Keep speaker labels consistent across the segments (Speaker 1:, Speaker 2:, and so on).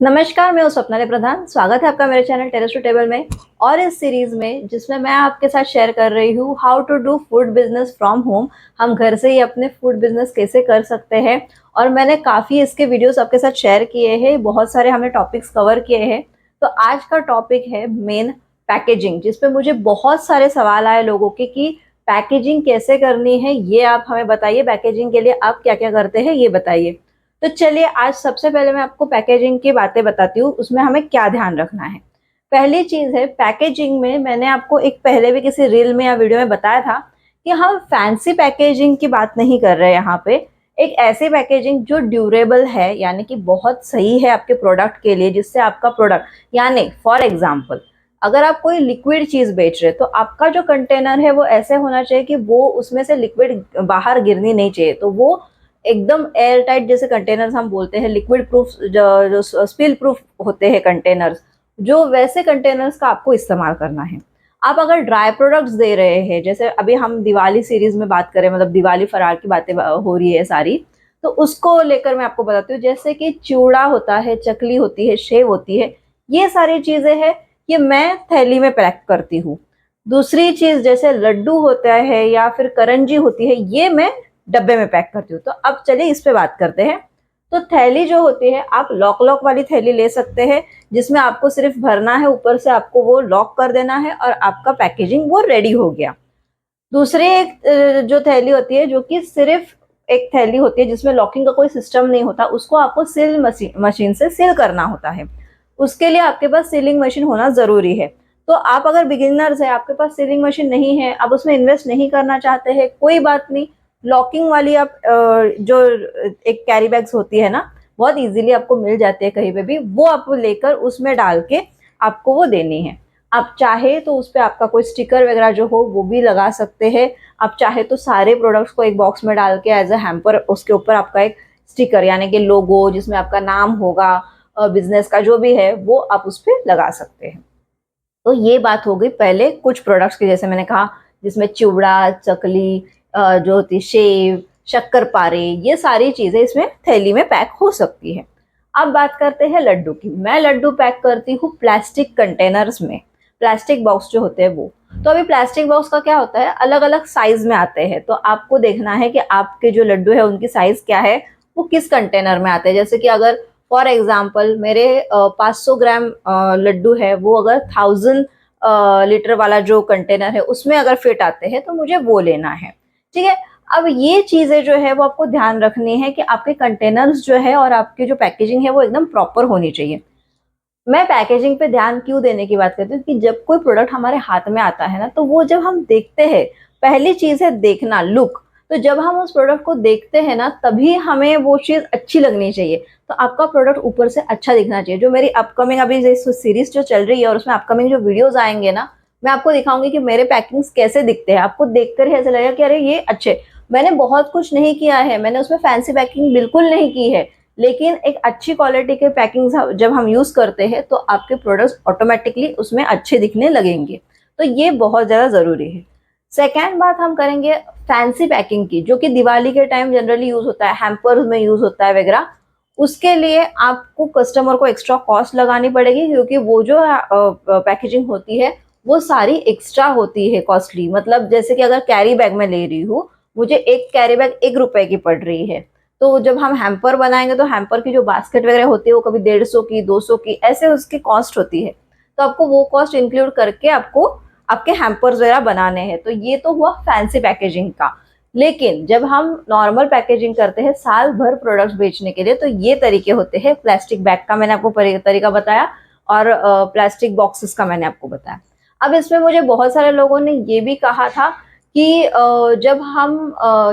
Speaker 1: नमस्कार, मैं हूं स्वप्नाली प्रधान। स्वागत है आपका मेरे चैनल टेरेस टू टेबल में और इस सीरीज में जिसमें मैं आपके साथ शेयर कर रही हूँ how to do food business from home. हम घर से ही अपने फूड बिजनेस कैसे कर सकते हैं और मैंने काफ़ी इसके वीडियोस आपके साथ शेयर किए हैं। बहुत सारे हमने टॉपिक्स कवर किए हैं। तो आज का टॉपिक है मेन पैकेजिंग, जिसपे मुझे बहुत सारे सवाल आए लोगों के कि पैकेजिंग कैसे करनी है, ये आप हमें बताइए। पैकेजिंग के लिए आप क्या क्या करते हैं ये बताइए। तो चलिए आज सबसे पहले मैं आपको पैकेजिंग की बातें बताती हूँ, उसमें हमें क्या ध्यान रखना है। पहली चीज है पैकेजिंग में, मैंने आपको एक पहले भी किसी रील में या वीडियो में बताया था कि हम फैंसी पैकेजिंग की बात नहीं कर रहे हैं यहाँ पे। एक ऐसी पैकेजिंग जो ड्यूरेबल है, यानी कि बहुत सही है आपके प्रोडक्ट के लिए, जिससे आपका प्रोडक्ट, यानी फॉर एग्जाम्पल अगर आप कोई लिक्विड चीज बेच रहे तो आपका जो कंटेनर है वो ऐसे होना चाहिए कि वो उसमें से लिक्विड बाहर गिरनी नहीं चाहिए। तो वो एकदम एयर टाइट जैसे कंटेनर्स हम बोलते हैं, लिक्विड प्रूफ, जो स्पिल प्रूफ होते हैं कंटेनर्स, जो वैसे कंटेनर्स का आपको इस्तेमाल करना है। आप अगर ड्राई प्रोडक्ट्स दे रहे हैं, जैसे अभी हम दिवाली सीरीज में बात करें, मतलब दिवाली फरार की बातें हो रही है सारी, तो उसको लेकर मैं आपको बताती हूँ। जैसे कि चिवड़ा होता है, चकली होती है, सेव होती है, ये सारी चीजें हैं, ये मैं थैली में पैक करती हूँ। दूसरी चीज जैसे लड्डू होता है या फिर करंजी होती है, ये मैं डब्बे में पैक करती हूँ। तो अब चलिए इस पे बात करते हैं। तो थैली जो होती है, आप लॉक लॉक वाली थैली ले सकते हैं, जिसमें आपको सिर्फ भरना है, ऊपर से आपको वो लॉक कर देना है और आपका पैकेजिंग वो रेडी हो गया। दूसरी एक जो थैली होती है, जो कि सिर्फ एक थैली होती है जिसमें लॉकिंग का कोई सिस्टम नहीं होता, उसको आपको सील मशीन से सील करना होता है। उसके लिए आपके पास सीलिंग मशीन होना जरूरी है। तो आप अगर बिगिनर्स है, आपके पास सीलिंग मशीन नहीं है, आप उसमें इन्वेस्ट नहीं करना चाहते हैं, कोई बात नहीं। लॉकिंग वाली आप जो एक कैरी बैग्स होती है ना, बहुत इजीली आपको मिल जाती है कहीं पे भी, वो आप लेकर उसमें डाल के आपको वो देनी है। आप चाहे तो उस पर आपका कोई स्टिकर वगैरह जो हो वो भी लगा सकते हैं। आप चाहे तो सारे प्रोडक्ट्स को एक बॉक्स में डाल के एज अ हैम्पर उसके ऊपर आपका एक स्टिकर, यानी कि लोगो, जिसमें आपका नाम होगा, बिजनेस का जो भी है, वो आप उस पर लगा सकते हैं। तो ये बात हो गई पहले कुछ प्रोडक्ट्स की, जैसे मैंने कहा, जिसमें चिवड़ा, चकली, जो होती सेव, शक्करपारे, ये सारी चीजें इसमें थैली में पैक हो सकती है। अब बात करते हैं लड्डू की। मैं लड्डू पैक करती हूँ प्लास्टिक कंटेनर्स में, प्लास्टिक बॉक्स जो होते हैं वो। तो अभी प्लास्टिक बॉक्स का क्या होता है, अलग अलग साइज में आते हैं, तो आपको देखना है कि आपके जो लड्डू है उनकी साइज क्या है, वो किस कंटेनर में आते हैं। जैसे कि अगर फॉर एग्जाम्पल मेरे 500 ग्राम लड्डू है, वो अगर 1000 लीटर वाला जो कंटेनर है उसमें अगर फिट आते हैं तो मुझे वो लेना है। ठीक है। अब ये चीजें जो है वो आपको ध्यान रखनी है कि आपके कंटेनर्स जो है और आपकी जो पैकेजिंग है वो एकदम प्रॉपर होनी चाहिए। मैं पैकेजिंग पे ध्यान क्यों देने की बात करती हूँ कि जब कोई प्रोडक्ट हमारे हाथ में आता है ना, तो वो जब हम देखते हैं, पहली चीज है देखना, लुक। तो जब हम उस प्रोडक्ट को देखते हैं ना, तभी हमें वो चीज अच्छी लगनी चाहिए। तो आपका प्रोडक्ट ऊपर से अच्छा दिखना चाहिए। जो मेरी अपकमिंग अभी सीरीज जो चल रही है और उसमें अपकमिंग जो वीडियोज आएंगे ना, मैं आपको दिखाऊंगी कि मेरे पैकिंग्स कैसे दिखते हैं। आपको देखकर ही ऐसा लगेगा कि अरे ये अच्छे। मैंने बहुत कुछ नहीं किया है, मैंने उसमें फैंसी पैकिंग बिल्कुल नहीं की है, लेकिन एक अच्छी क्वालिटी के पैकिंग जब हम यूज करते हैं तो आपके प्रोडक्ट्स ऑटोमेटिकली उसमें अच्छे दिखने लगेंगे। तो ये बहुत ज़्यादा ज़रूरी है। सेकेंड बात हम करेंगे फैंसी पैकिंग की, जो कि दिवाली के टाइम जनरली यूज होता है, हैम्पर्स में यूज होता है वगैरह। उसके लिए आपको कस्टमर को एक्स्ट्रा कॉस्ट लगानी पड़ेगी, क्योंकि वो जो पैकेजिंग होती है वो सारी एक्स्ट्रा होती है, कॉस्टली। मतलब जैसे कि अगर कैरी बैग में ले रही हूँ, मुझे एक कैरी बैग 1 रुपए की पड़ रही है, तो जब हम हैम्पर बनाएंगे तो हैम्पर की जो बास्केट वगैरह होती है वो कभी 150 की, 200 की, ऐसे उसकी कॉस्ट होती है। तो आपको वो कॉस्ट इंक्लूड करके आपको आपके हैम्पर्स वगैरह बनाने हैं। तो ये तो हुआ फैंसी पैकेजिंग का। लेकिन जब हम नॉर्मल पैकेजिंग करते हैं साल भर प्रोडक्ट्स बेचने के लिए, तो ये तरीके होते हैं। प्लास्टिक बैग का मैंने आपको तरीका बताया, और प्लास्टिक बॉक्सेस का मैंने आपको बताया। अब इसमें मुझे बहुत सारे लोगों ने ये भी कहा था कि जब हम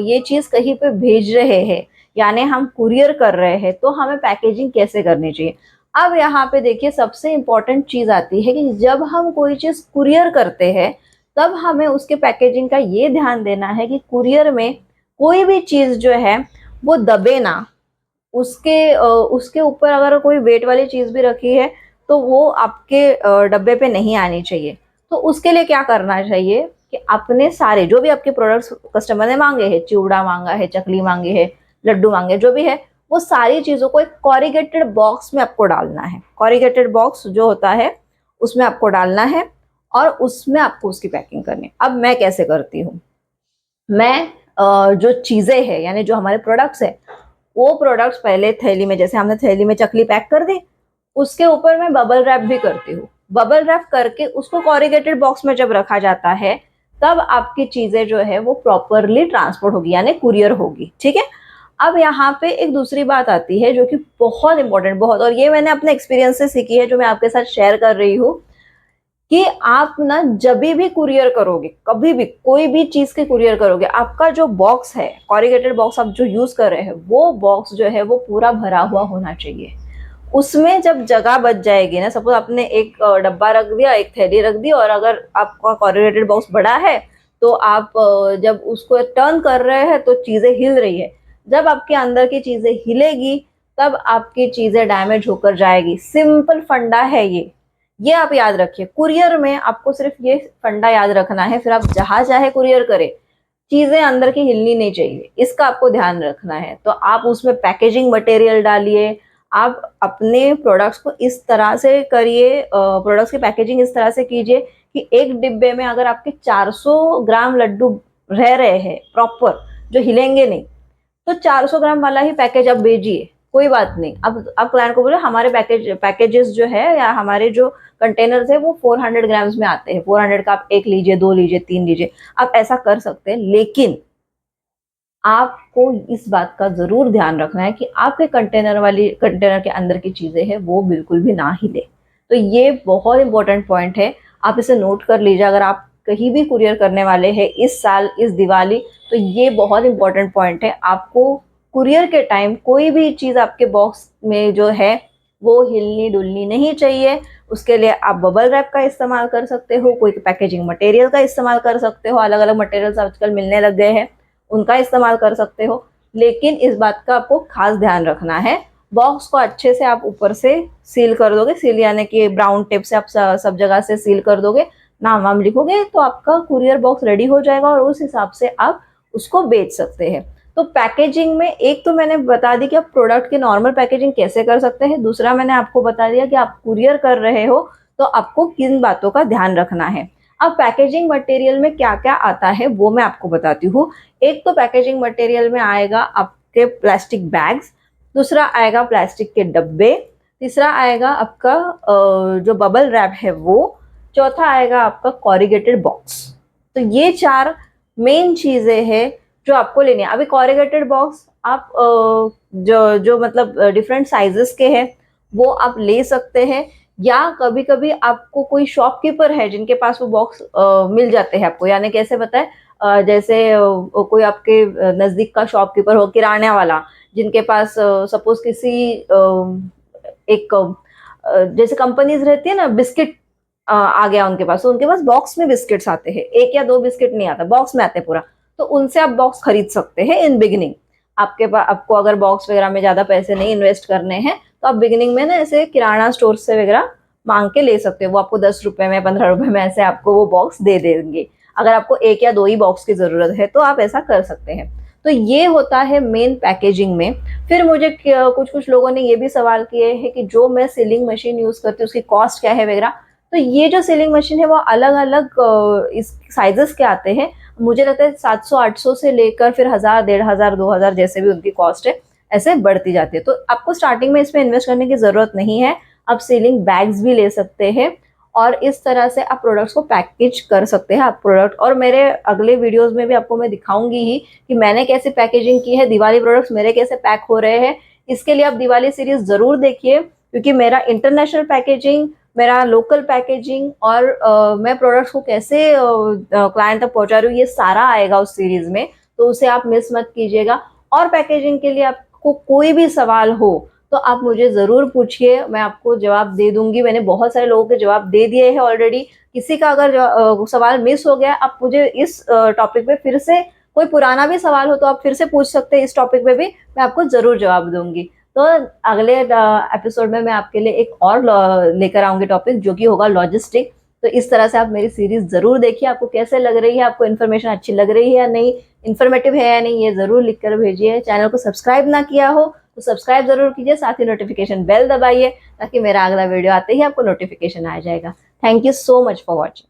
Speaker 1: ये चीज़ कहीं पे भेज रहे हैं, यानी हम कुरियर कर रहे हैं, तो हमें पैकेजिंग कैसे करनी चाहिए। अब यहाँ पे देखिए सबसे इंपॉर्टेंट चीज आती है कि जब हम कोई चीज कुरियर करते हैं, तब हमें उसके पैकेजिंग का ये ध्यान देना है कि कुरियर में कोई भी चीज जो है वो दबे ना। उसके ऊपर अगर कोई वेट वाली चीज भी रखी है तो वो आपके डब्बे पे नहीं आनी चाहिए। तो उसके लिए क्या करना चाहिए कि अपने सारे जो भी आपके प्रोडक्ट्स कस्टमर ने मांगे हैं, चिवड़ा मांगा है, चकली मांगी है, लड्डू मांगे, जो भी है, वो सारी चीज़ों को एक कॉरिगेटेड बॉक्स में आपको डालना है। कॉरिगेटेड बॉक्स जो होता है उसमें आपको डालना है और उसमें आपको उसकी पैकिंग करनी है। अब मैं कैसे करती हूँ, मैं जो चीज़ें हैं यानी जो हमारे प्रोडक्ट्स है, वो प्रोडक्ट्स पहले थैली में, जैसे हमने थैली में चकली पैक कर दी, उसके ऊपर मैं बबल रैप भी करती हूँ। बबल रैप करके उसको कॉरिगेटेड बॉक्स में जब रखा जाता है तब आपकी चीजें जो है वो प्रॉपरली ट्रांसपोर्ट होगी यानी कुरियर होगी। ठीक है। अब यहाँ पे एक दूसरी बात आती है जो कि बहुत इंपॉर्टेंट, बहुत, और ये मैंने अपने एक्सपीरियंस से सीखी है जो मैं आपके साथ शेयर कर रही हूँ, कि आप ना जब भी कुरियर करोगे, कभी भी कोई भी चीज के कुरियर करोगे, आपका जो बॉक्स है, कॉरिगेटेड बॉक्स आप जो यूज कर रहे हैं, वो बॉक्स जो है वो पूरा भरा हुआ होना चाहिए। उसमें जब जगह बच जाएगी ना, सपोज आपने एक डब्बा रख दिया, एक थैली रख दी, और अगर आपका कॉरिगेटेड बॉक्स बड़ा है तो आप जब उसको टर्न कर रहे हैं तो चीजें हिल रही है, जब आपके अंदर की चीजें हिलेगी तब आपकी चीजें डैमेज होकर जाएगी। सिंपल फंडा है ये आप याद रखिए। कुरियर में आपको सिर्फ ये फंडा याद रखना है, फिर आप जहां चाहे कुरियर करें, चीजें अंदर की हिलनी नहीं चाहिए, इसका आपको ध्यान रखना है। तो आप उसमें पैकेजिंग मटेरियल डालिए, आप अपने प्रोडक्ट्स को इस तरह से करिए, प्रोडक्ट्स की पैकेजिंग इस तरह से कीजिए कि एक डिब्बे में अगर आपके 400 ग्राम लड्डू रह रहे हैं प्रॉपर, जो हिलेंगे नहीं, तो 400 ग्राम वाला ही पैकेज आप भेजिए, कोई बात नहीं। अब क्लाइंट को बोले हमारे पैकेजेस जो है या हमारे जो कंटेनर्स है वो 400 ग्राम्स में आते हैं, 400 का आप एक लीजिए, दो लीजिए, तीन लीजिए, आप ऐसा कर सकते हैं। लेकिन आपको इस बात का जरूर ध्यान रखना है कि आपके कंटेनर के अंदर की चीजें हैं वो बिल्कुल भी ना हिले। तो ये बहुत इंपॉर्टेंट पॉइंट है, आप इसे नोट कर लीजिए। अगर आप कहीं भी कुरियर करने वाले हैं इस साल, इस दिवाली, तो ये बहुत इंपॉर्टेंट पॉइंट है। आपको कुरियर के टाइम कोई भी चीज आपके बॉक्स में जो है वो हिलनी डुलनी नहीं चाहिए। उसके लिए आप बबल रैप का इस्तेमाल कर सकते हो, कोई पैकेजिंग मटेरियल का इस्तेमाल कर सकते हो, अलग अलग मटेरियल्स आजकल मिलने लग गए हैं, उनका इस्तेमाल कर सकते हो। लेकिन इस बात का आपको खास ध्यान रखना है, बॉक्स को अच्छे से आप ऊपर से सील कर दोगे, सील यानी कि ब्राउन टेप से आप सब जगह से सील कर दोगे, नाम वाम लिखोगे, तो आपका कुरियर बॉक्स रेडी हो जाएगा और उस हिसाब से आप उसको बेच सकते हैं। तो पैकेजिंग में एक तो मैंने बता दी कि आप प्रोडक्ट की नॉर्मल पैकेजिंग कैसे कर सकते हैं, दूसरा मैंने आपको बता दिया कि आप कुरियर कर रहे हो तो आपको किन बातों का ध्यान रखना है। अब पैकेजिंग मटेरियल में क्या क्या आता है वो मैं आपको बताती हूँ। एक तो पैकेजिंग मटेरियल में आएगा आपके प्लास्टिक बैग्स, दूसरा आएगा प्लास्टिक के डब्बे, तीसरा आएगा आपका जो बबल रैप है वो, चौथा आएगा आपका कॉरिगेटेड बॉक्स। तो ये चार मेन चीजें हैं जो आपको लेनी है। अभी कॉरिगेटेड बॉक्स आप जो जो मतलब डिफरेंट साइजेस के हैं वो आप ले सकते हैं, या कभी कभी आपको कोई शॉपकीपर है जिनके पास वो बॉक्स मिल जाते हैं आपको, यानी कैसे बताए, जैसे कोई आपके नज़दीक का शॉपकीपर हो, किराने वाला, जिनके पास सपोज किसी एक जैसे कंपनीज रहती है ना, बिस्किट आ गया उनके पास, तो उनके पास बॉक्स में बिस्किट्स आते हैं, एक या दो बिस्किट नहीं आता, बॉक्स में आते हैं पूरा, तो उनसे आप बॉक्स खरीद सकते हैं इन बिगिनिंग। आपके पास, आपको अगर बॉक्स वगैरह में ज्यादा पैसे नहीं इन्वेस्ट करने हैं तो आप बिगिनिंग में ना ऐसे किराना स्टोर से वगैरह मांग के ले सकते हो, वो आपको 10 रुपए में, 15 रुपए में ऐसे आपको वो बॉक्स दे देंगे। अगर आपको एक या दो ही बॉक्स की जरूरत है तो आप ऐसा कर सकते हैं। तो ये होता है मेन पैकेजिंग में। फिर मुझे कुछ कुछ लोगों ने ये भी सवाल किए हैं कि जो मैं सीलिंग मशीन यूज करती हूँ उसकी कॉस्ट क्या है वगैरह। तो ये जो सीलिंग मशीन है वो अलग अलग इस साइजेस के आते हैं, मुझे लगता है 700-800 से लेकर फिर 1000, 1500, 2000 जैसे भी उनकी कॉस्ट है, ऐसे बढ़ती जाती है। तो आपको स्टार्टिंग में इसमें इन्वेस्ट करने की जरूरत नहीं है, आप सीलिंग बैग्स भी ले सकते हैं और इस तरह से आप प्रोडक्ट्स को पैकेज कर सकते हैं। आप प्रोडक्ट, और मेरे अगले वीडियोस में भी आपको मैं दिखाऊंगी ही कि मैंने कैसे पैकेजिंग की है, दिवाली प्रोडक्ट्स मेरे कैसे पैक हो रहे हैं। इसके लिए आप दिवाली सीरीज जरूर देखिए, क्योंकि मेरा इंटरनेशनल पैकेजिंग, मेरा लोकल पैकेजिंग और मैं प्रोडक्ट्स को कैसे क्लाइंट तक पहुंचा रही हूँ, ये सारा आएगा उस सीरीज में, तो उसे आप मिस मत कीजिएगा। और पैकेजिंग के लिए आपको कोई भी सवाल हो तो आप मुझे ज़रूर पूछिए, मैं आपको जवाब दे दूंगी। मैंने बहुत सारे लोगों के जवाब दे दिए हैं ऑलरेडी। किसी का अगर सवाल मिस हो गया, आप मुझे इस टॉपिक पे फिर से, कोई पुराना भी सवाल हो तो आप फिर से पूछ सकते हैं, इस टॉपिक पे भी मैं आपको ज़रूर जवाब दूंगी। तो अगले एपिसोड में मैं आपके लिए एक और लेकर आऊंगी टॉपिक, जो कि होगा लॉजिस्टिक। तो इस तरह से आप मेरी सीरीज जरूर देखिए, आपको कैसे लग रही है, आपको इन्फॉर्मेशन अच्छी लग रही है या नहीं, इन्फॉर्मेटिव है या नहीं, ये जरूर लिख कर भेजिए। चैनल को सब्सक्राइब ना किया हो तो सब्सक्राइब ज़रूर कीजिए, साथ ही नोटिफिकेशन बेल दबाइए ताकि मेरा अगला वीडियो आते ही आपको नोटिफिकेशन आ जाएगा। Thank you so much for watching.